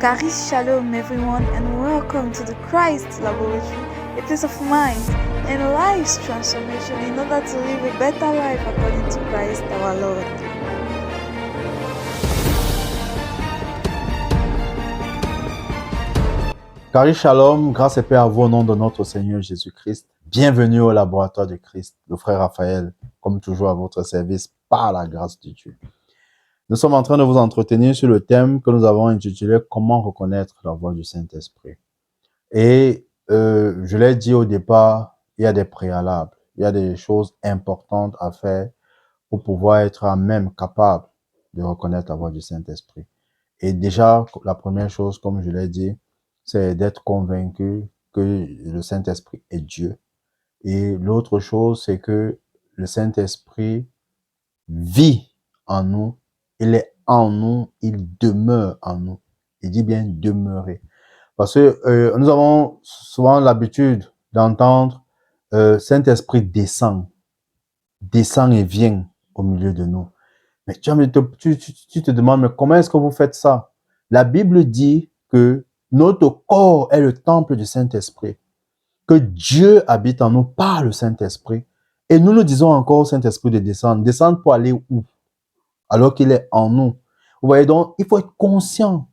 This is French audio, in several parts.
Charis Shalom everyone and welcome to the Christ Laboratory, a place of mind and life's transformation in order to live a better life according to Christ our Lord. Charis Shalom, grâce et paix à vous au nom de notre Seigneur Jésus-Christ. Bienvenue au laboratoire de Christ, le frère Raphaël, comme toujours à votre service par la grâce de Dieu. Nous sommes en train de vous entretenir sur le thème que nous avons intitulé « Comment reconnaître la voix du Saint-Esprit ». Et je l'ai dit au départ, il y a des préalables, il y a des choses importantes à faire pour pouvoir être à même capable de reconnaître la voix du Saint-Esprit. Et déjà, la première chose, comme je l'ai dit, c'est d'être convaincu que le Saint-Esprit est Dieu. Et l'autre chose, c'est que le Saint-Esprit vit en nous, il est en nous, il demeure en nous. Il dit bien demeurer. Parce que nous avons souvent l'habitude d'entendre Saint-Esprit descend et vient au milieu de nous. Mais tu te demandes, mais comment est-ce que vous faites ça? La Bible dit que notre corps est le temple du Saint-Esprit, que Dieu habite en nous par le Saint-Esprit. Et nous disons encore au Saint-Esprit de descendre. Descendre pour aller où? Alors qu'il est en nous. Vous voyez donc, il faut être conscient.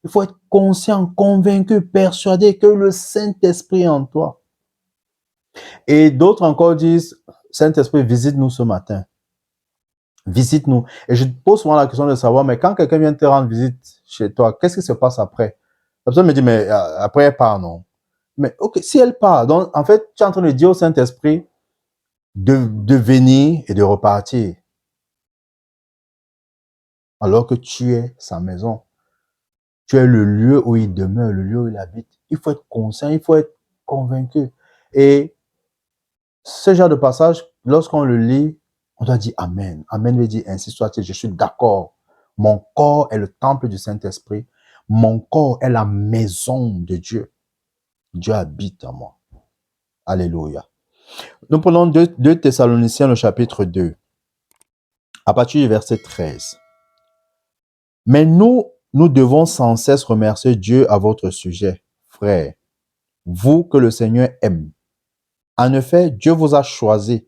Il faut être conscient, convaincu, persuadé que le Saint-Esprit est en toi. Et d'autres encore disent, Saint-Esprit, visite-nous ce matin. Visite-nous. Et je te pose souvent la question de savoir, mais quand quelqu'un vient te rendre visite chez toi, qu'est-ce qui se passe après? La personne me dit, mais après elle part, non? Mais ok, si elle part, donc en fait, tu es en train de dire au Saint-Esprit de venir et de repartir. Alors que tu es sa maison. Tu es le lieu où il demeure, le lieu où il habite. Il faut être conscient, il faut être convaincu. Et ce genre de passage, lorsqu'on le lit, on doit dire Amen. Amen veut dire ainsi soit-il, je suis d'accord. Mon corps est le temple du Saint-Esprit. Mon corps est la maison de Dieu. Dieu habite en moi. Alléluia. Nous prenons 2 Thessaloniciens, le chapitre 2, à partir du verset 13. Mais nous devons sans cesse remercier Dieu à votre sujet, frères, vous que le Seigneur aime. En effet, Dieu vous a choisis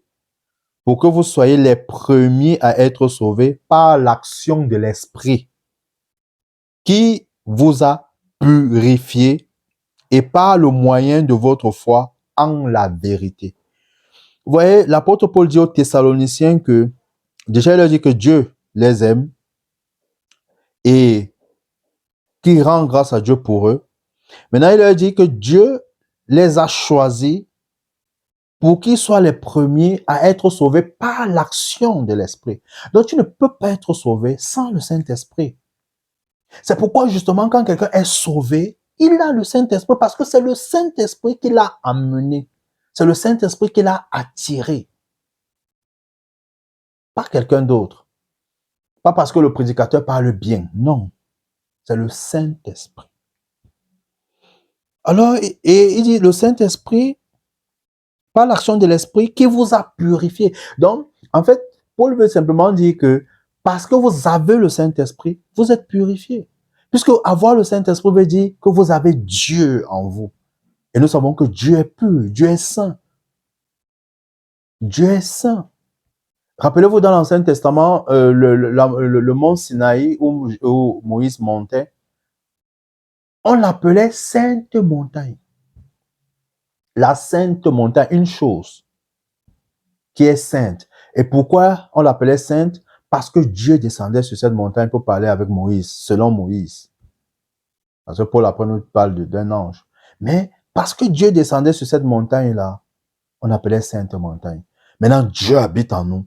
pour que vous soyez les premiers à être sauvés par l'action de l'Esprit qui vous a purifié et par le moyen de votre foi en la vérité. Vous voyez, l'apôtre Paul dit aux Thessaloniciens que, déjà il leur dit que Dieu les aime et qu'il rend grâce à Dieu pour eux. Maintenant, il leur dit que Dieu les a choisis pour qu'ils soient les premiers à être sauvés par l'action de l'Esprit. Donc, tu ne peux pas être sauvé sans le Saint-Esprit. C'est pourquoi, justement, quand quelqu'un est sauvé, il a le Saint-Esprit parce que c'est le Saint-Esprit qui l'a amené. C'est le Saint-Esprit qui l'a attiré. Pas quelqu'un d'autre. Pas parce que le prédicateur parle bien. Non. C'est le Saint-Esprit. Alors, et il dit, le Saint-Esprit, par l'action de l'Esprit qui vous a purifié. Donc, en fait, Paul veut simplement dire que parce que vous avez le Saint-Esprit, vous êtes purifié. Puisque avoir le Saint-Esprit veut dire que vous avez Dieu en vous. Et nous savons que Dieu est pur, Dieu est saint. Dieu est saint. Rappelez-vous dans l'Ancien Testament, le mont Sinaï où Moïse montait, on l'appelait Sainte Montagne. La Sainte Montagne, une chose qui est sainte. Et pourquoi on l'appelait sainte? Parce que Dieu descendait sur cette montagne pour parler avec Moïse, selon Moïse. Parce que Paul après nous parle d'un ange. Mais parce que Dieu descendait sur cette montagne-là, on appelait Sainte Montagne. Maintenant, Dieu habite en nous.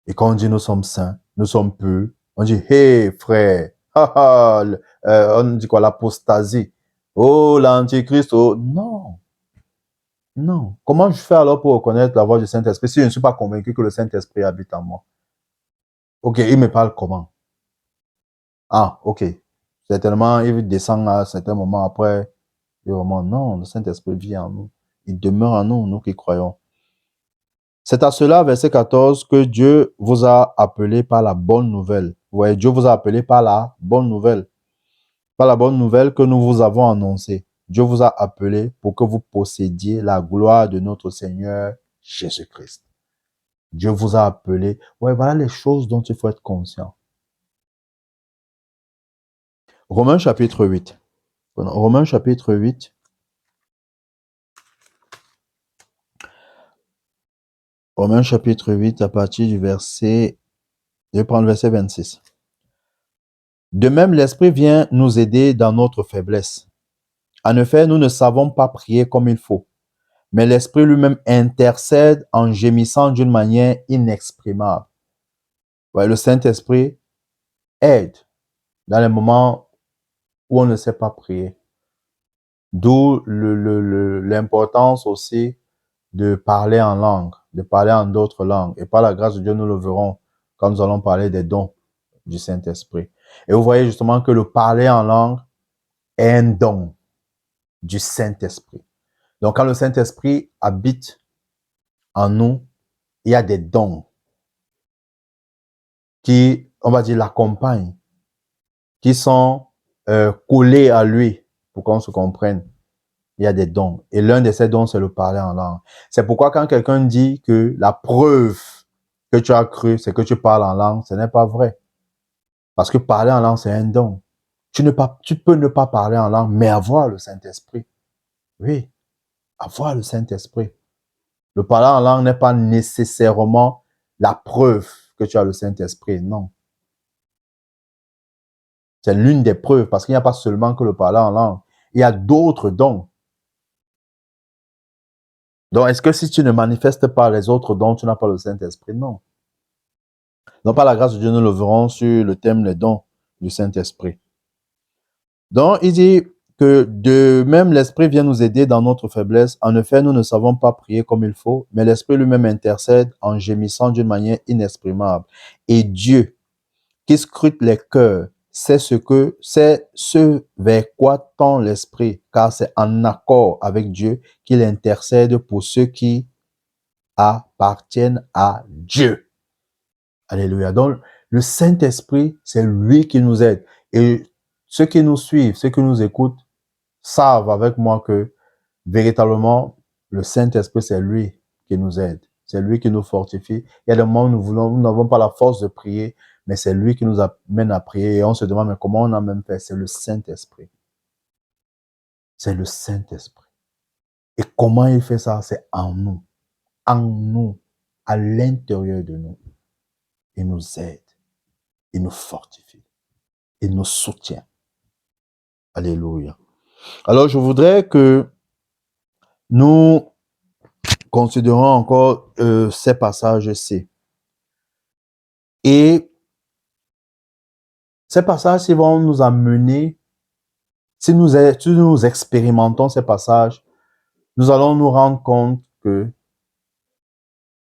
Et quand on dit nous sommes saints, nous sommes purs, on dit, hey frère, on dit quoi, l'apostasie. Oh, l'antichrist, oh, non. Non. Comment je fais alors pour reconnaître la voix du Saint-Esprit si je ne suis pas convaincu que le Saint-Esprit habite en moi? Ok, il me parle comment? Ah, ok. Certainement, il descend à un certain moment après. Et vraiment, non, le Saint-Esprit vit en nous. Il demeure en nous, nous qui croyons. C'est à cela, verset 14, que Dieu vous a appelé par la bonne nouvelle. Vous voyez, Dieu vous a appelé par la bonne nouvelle. Par la bonne nouvelle que nous vous avons annoncée, Dieu vous a appelé pour que vous possédiez la gloire de notre Seigneur Jésus-Christ. Dieu vous a appelé. Ouais, voilà les choses dont il faut être conscient. Romains chapitre 8. Romains chapitre 8. Romains chapitre 8 à partir du verset, je vais prendre le verset 26. De même, l'Esprit vient nous aider dans notre faiblesse. En effet, nous ne savons pas prier comme il faut, mais l'Esprit lui-même intercède en gémissant d'une manière inexprimable. Ouais, le Saint-Esprit aide dans les moments où on ne sait pas prier. D'où l'importance aussi de parler en langue, de parler en d'autres langues. Et par la grâce de Dieu, nous le verrons quand nous allons parler des dons du Saint-Esprit. Et vous voyez justement que le parler en langue est un don du Saint-Esprit. Donc, quand le Saint-Esprit habite en nous, il y a des dons qui, on va dire, l'accompagnent, qui sont collés à lui pour qu'on se comprenne. Il y a des dons. Et l'un de ces dons, c'est le parler en langue. C'est pourquoi quand quelqu'un dit que la preuve que tu as cru, c'est que tu parles en langue, ce n'est pas vrai. Parce que parler en langue, c'est un don. Tu peux ne pas parler en langue, mais avoir le Saint-Esprit. Oui, avoir le Saint-Esprit. Le parler en langue n'est pas nécessairement la preuve que tu as le Saint-Esprit, non. C'est l'une des preuves, parce qu'il n'y a pas seulement que le parler en langue. Il y a d'autres dons. Donc, est-ce que si tu ne manifestes pas les autres dons, tu n'as pas le Saint-Esprit? Non. Donc, par la grâce de Dieu, nous le verrons sur le thème les dons du Saint-Esprit. Donc, il dit que de même, l'Esprit vient nous aider dans notre faiblesse. En effet, nous ne savons pas prier comme il faut, mais l'Esprit lui-même intercède en gémissant d'une manière inexprimable. Et Dieu, qui scrute les cœurs, c'est ce vers quoi tend l'Esprit, car c'est en accord avec Dieu qu'il intercède pour ceux qui appartiennent à Dieu. Alléluia. Donc, le Saint-Esprit, c'est lui qui nous aide. Et ceux qui nous suivent, ceux qui nous écoutent, savent avec moi que véritablement, le Saint-Esprit, c'est lui qui nous aide. C'est lui qui nous fortifie. Il y a des moments où nous n'avons pas la force de prier, mais c'est lui qui nous amène à prier. Et on se demande, mais comment on a même fait? C'est le Saint-Esprit. C'est le Saint-Esprit. Et comment il fait ça? C'est en nous, à l'intérieur de nous. Il nous aide, il nous fortifie, il nous soutient. Alléluia. Alors, je voudrais que nous considérons encore ces passages-ci. Et ces passages vont nous amener, si nous expérimentons ces passages, nous allons nous rendre compte que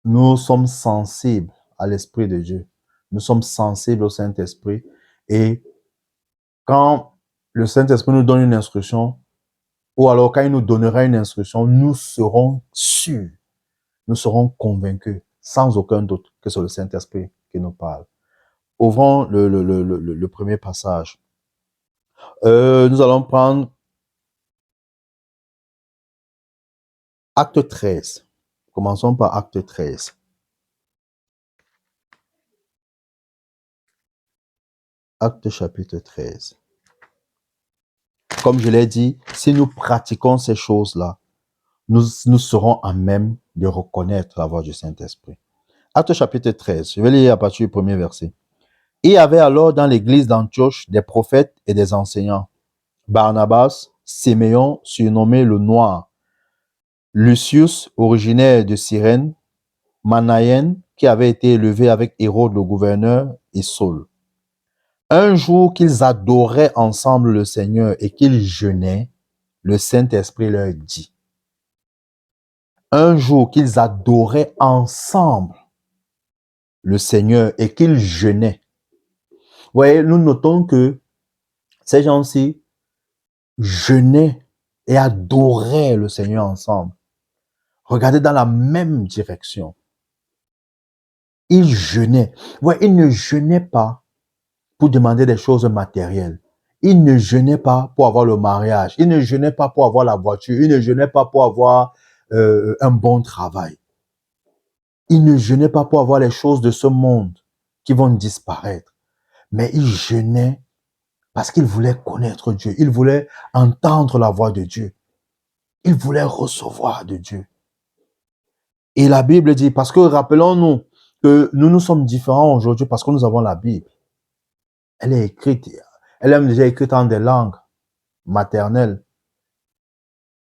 nous sommes sensibles à l'Esprit de Dieu. Nous sommes sensibles au Saint-Esprit. Et quand le Saint-Esprit nous donne une instruction, ou alors quand il nous donnera une instruction, nous serons sûrs, nous serons convaincus, sans aucun doute, que c'est le Saint-Esprit qui nous parle. Ouvrons le premier passage. Nous allons prendre Acte 13. Commençons par Acte 13. Acte chapitre 13. Comme je l'ai dit, si nous pratiquons ces choses-là, nous serons à même de reconnaître la voix du Saint-Esprit. Acte chapitre 13, je vais lire à partir du premier verset. Il y avait alors dans l'église d'Antioche des prophètes et des enseignants. Barnabas, Siméon, surnommé le Noir, Lucius, originaire de Cyrène, Manaïen, qui avait été élevé avec Hérode le gouverneur, et Saul. Un jour qu'ils adoraient ensemble le Seigneur et qu'ils jeûnaient, le Saint-Esprit leur dit. Un jour qu'ils adoraient ensemble le Seigneur et qu'ils jeûnaient. Vous voyez, nous notons que ces gens-ci jeûnaient et adoraient le Seigneur ensemble. Regardez dans la même direction. Ils jeûnaient. Ouais, ils ne jeûnaient pas pour demander des choses matérielles. il ne jeûnait pas pour avoir le mariage, il ne jeûnait pas pour avoir la voiture, il ne jeûnait pas pour avoir un bon travail. Il ne jeûnait pas pour avoir les choses de ce monde qui vont disparaître, mais il jeûnait parce qu'il voulait connaître Dieu, il voulait entendre la voix de Dieu, il voulait recevoir de Dieu. Et la Bible dit, parce que rappelons-nous que nous sommes différents aujourd'hui parce que nous avons la Bible. Elle est écrite, elle est déjà écrite en des langues maternelles.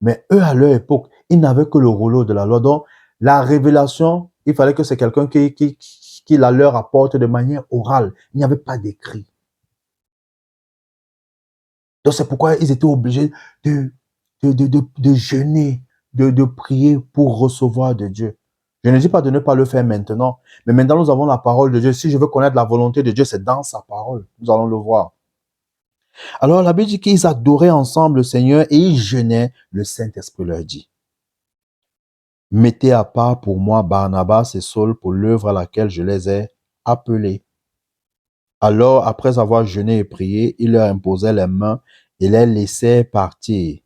Mais eux, à leur époque, ils n'avaient que le rouleau de la loi. Donc, la révélation, il fallait que c'est quelqu'un qui la leur apporte de manière orale. Il n'y avait pas d'écrit. Donc, c'est pourquoi ils étaient obligés de jeûner, de prier pour recevoir de Dieu. Je ne dis pas de ne pas le faire maintenant, mais maintenant nous avons la parole de Dieu. Si je veux connaître la volonté de Dieu, c'est dans sa parole. Nous allons le voir. Alors la Bible dit qu'ils adoraient ensemble le Seigneur et ils jeûnaient. Le Saint-Esprit leur dit, mettez à part pour moi Barnabas et Saul pour l'œuvre à laquelle je les ai appelés. Alors, après avoir jeûné et prié, il leur imposait les mains et les laissait partir.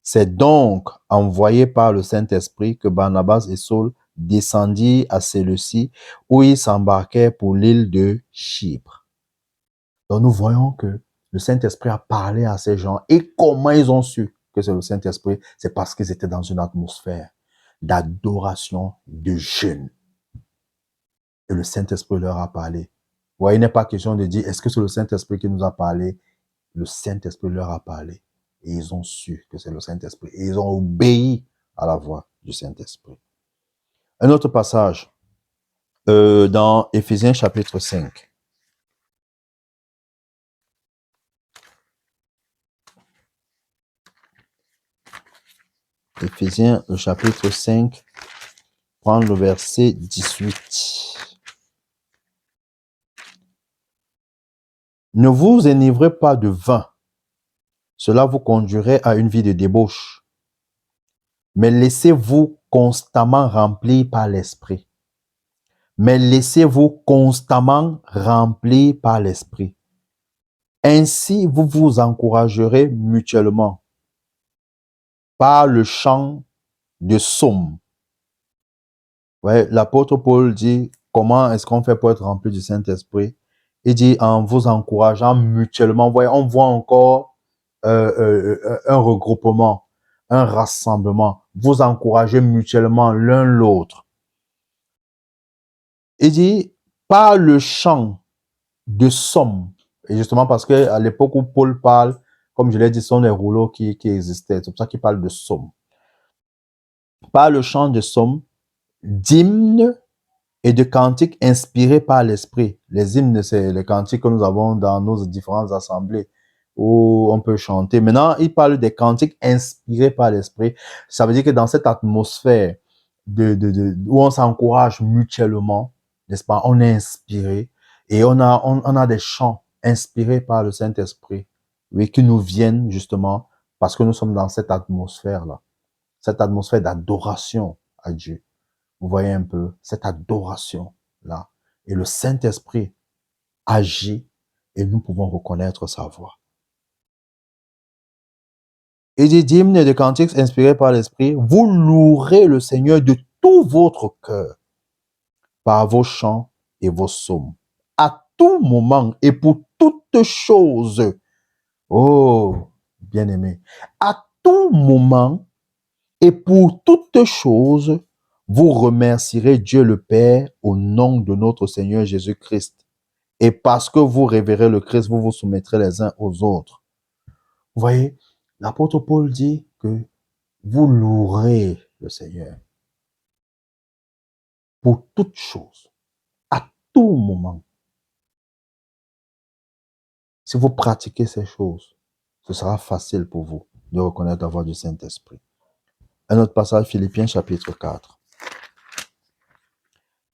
C'est donc envoyé par le Saint-Esprit que Barnabas et Saul descendirent à Séleucie, où ils s'embarquèrent pour l'île de Chypre. Donc nous voyons que le Saint-Esprit a parlé à ces gens. Et comment ils ont su que c'est le Saint-Esprit? C'est parce qu'ils étaient dans une atmosphère d'adoration, de jeûne. Et le Saint-Esprit leur a parlé. Vous voyez, il n'est pas question de dire, est-ce que c'est le Saint-Esprit qui nous a parlé? Le Saint-Esprit leur a parlé. Et ils ont su que c'est le Saint-Esprit. Et ils ont obéi à la voix du Saint-Esprit. Un autre passage dans Éphésiens chapitre 5. Éphésiens, le chapitre 5, prendre le verset 18. Ne vous enivrez pas de vin, cela vous conduirait à une vie de débauche, mais laissez-vous constamment remplir par l'Esprit. Mais laissez-vous constamment remplir par l'Esprit. Ainsi, vous vous encouragerez mutuellement par le chant de psaumes. Ouais, l'apôtre Paul dit, comment est-ce qu'on fait pour être rempli du Saint-Esprit? Il dit, en vous encourageant mutuellement. Voyez, on voit encore un regroupement, un rassemblement. Vous encouragez mutuellement l'un l'autre. Il dit, par le chant de psaumes. Et justement parce qu'à l'époque où Paul parle, comme je l'ai dit, ce sont des rouleaux qui existaient. C'est pour ça qu'il parle de psaumes. Par le chant de psaumes, d'hymnes et de cantiques inspirés par l'Esprit. Les hymnes, c'est les cantiques que nous avons dans nos différentes assemblées où on peut chanter. Maintenant, il parle des cantiques inspirés par l'Esprit. Ça veut dire que dans cette atmosphère où on s'encourage mutuellement, n'est-ce pas, on est inspiré et on a des chants inspirés par le Saint-Esprit, oui, qui nous viennent justement parce que nous sommes dans cette atmosphère-là, cette atmosphère d'adoration à Dieu. Vous voyez un peu cette adoration-là. Et le Saint-Esprit agit et nous pouvons reconnaître sa voix. Et des hymnes et des cantiques inspirés par l'Esprit, vous louerez le Seigneur de tout votre cœur par vos chants et vos psaumes. À tout moment et pour toutes choses. Oh, bien-aimé. À tout moment et pour toutes choses, vous remercierez Dieu le Père au nom de notre Seigneur Jésus-Christ. Et parce que vous révérez le Christ, vous vous soumettrez les uns aux autres. Vous voyez, l'apôtre Paul dit que vous louerez le Seigneur pour toutes choses, à tout moment. Si vous pratiquez ces choses, ce sera facile pour vous de reconnaître la voix du Saint-Esprit. Un autre passage, Philippiens chapitre 4.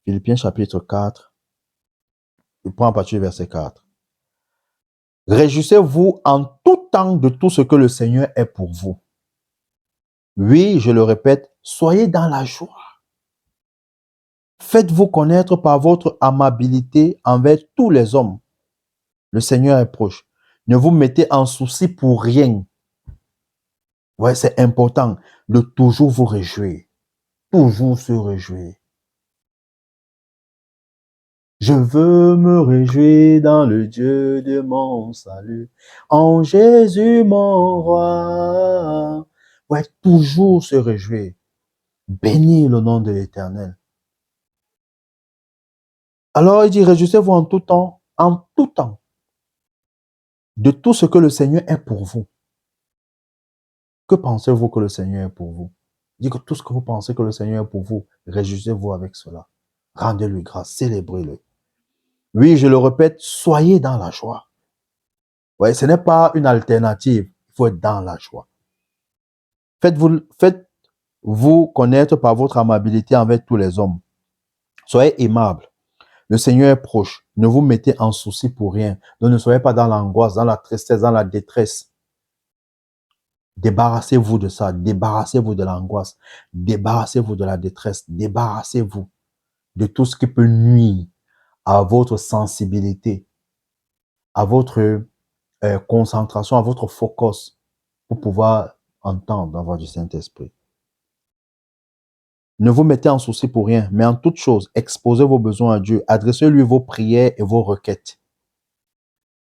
Philippiens chapitre 4, il prend à partir du verset 4. Réjouissez-vous en tout temps de tout ce que le Seigneur est pour vous. Oui, je le répète, soyez dans la joie. Faites-vous connaître par votre amabilité envers tous les hommes. Le Seigneur est proche. Ne vous mettez en souci pour rien. Ouais, c'est important de toujours vous réjouir. Toujours se réjouir. Je veux me réjouir dans le Dieu de mon salut, en Jésus mon roi. Ouais, toujours se réjouir. Bénir le nom de l'Éternel. Alors il dit, réjouissez-vous en tout temps, de tout ce que le Seigneur est pour vous. Que pensez-vous que le Seigneur est pour vous? Il dit que tout ce que vous pensez que le Seigneur est pour vous, réjouissez-vous avec cela. Rendez-lui grâce, célébrez-le. Oui, je le répète, soyez dans la joie. Ouais, ce n'est pas une alternative. Il faut être dans la joie. Faites-vous connaître par votre amabilité envers tous les hommes. Soyez aimables. Le Seigneur est proche. Ne vous mettez en souci pour rien. Donc, ne soyez pas dans l'angoisse, dans la tristesse, dans la détresse. Débarrassez-vous de ça. Débarrassez-vous de l'angoisse. Débarrassez-vous de la détresse. Débarrassez-vous de tout ce qui peut nuire à votre sensibilité, à votre concentration, à votre focus pour pouvoir entendre la voix du Saint-Esprit. Ne vous mettez en souci pour rien, mais en toute chose, exposez vos besoins à Dieu. Adressez-lui vos prières et vos requêtes,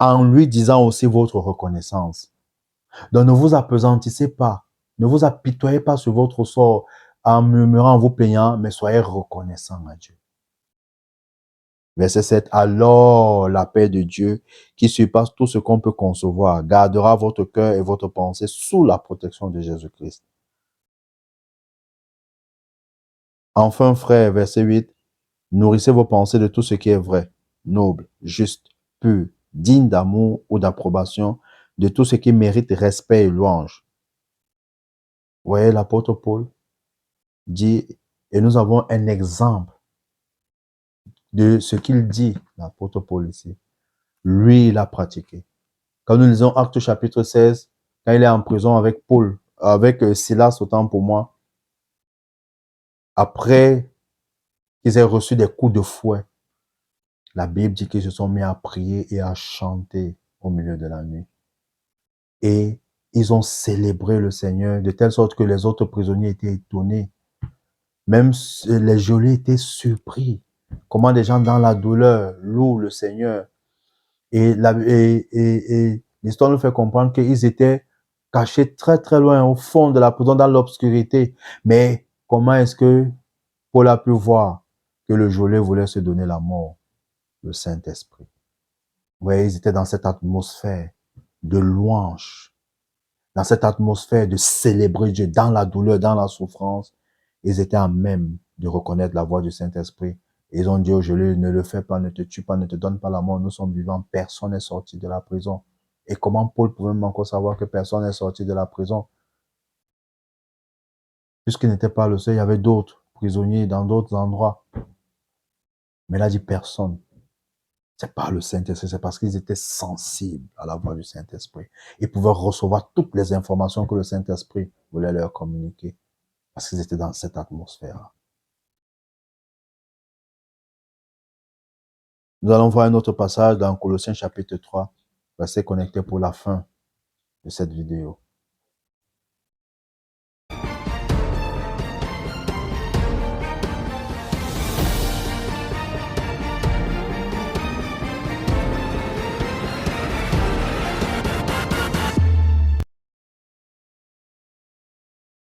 en lui disant aussi votre reconnaissance. Donc ne vous apesantissez pas, ne vous apitoyez pas sur votre sort en murmurant, en vous plaignant, mais soyez reconnaissant à Dieu. Verset 7. Alors la paix de Dieu, qui surpasse tout ce qu'on peut concevoir, gardera votre cœur et votre pensée sous la protection de Jésus-Christ. Enfin, frères, verset 8, nourrissez vos pensées de tout ce qui est vrai, noble, juste, pur, digne d'amour ou d'approbation, de tout ce qui mérite respect et louange. Vous voyez, l'apôtre Paul dit, et nous avons un exemple de ce qu'il dit, l'apôtre Paul ici. Lui, il a pratiqué. Quand nous lisons Actes chapitre 16, quand il est en prison avec Paul, avec Silas, autant pour moi, après qu'ils aient reçu des coups de fouet, la Bible dit qu'ils se sont mis à prier et à chanter au milieu de la nuit. Et ils ont célébré le Seigneur de telle sorte que les autres prisonniers étaient étonnés. Même les geôliers étaient surpris. Comment des gens dans la douleur louent le Seigneur. Et l'histoire nous fait comprendre qu'ils étaient cachés très très loin au fond de la prison, dans l'obscurité. Mais comment est-ce que Paul a pu voir que le geôlier voulait se donner la mort? Le Saint-Esprit. Oui, ils étaient dans cette atmosphère de louange, dans cette atmosphère de célébrer Dieu dans la douleur, dans la souffrance. Ils étaient à même de reconnaître la voix du Saint-Esprit. Ils ont dit au geôlier, ne le fais pas, ne te tue pas, ne te donne pas la mort. Nous sommes vivants, personne n'est sorti de la prison. Et comment Paul pouvait même encore savoir que personne n'est sorti de la prison? Puisqu'il n'était pas le seul, il y avait d'autres prisonniers dans d'autres endroits. Mais il a dit personne. C'est pas le Saint-Esprit, c'est parce qu'ils étaient sensibles à la voix du Saint-Esprit. Ils pouvaient recevoir toutes les informations que le Saint-Esprit voulait leur communiquer. Parce qu'ils étaient dans cette atmosphère. Nous allons voir un autre passage dans Colossiens chapitre 3, verset connecté pour la fin de cette vidéo.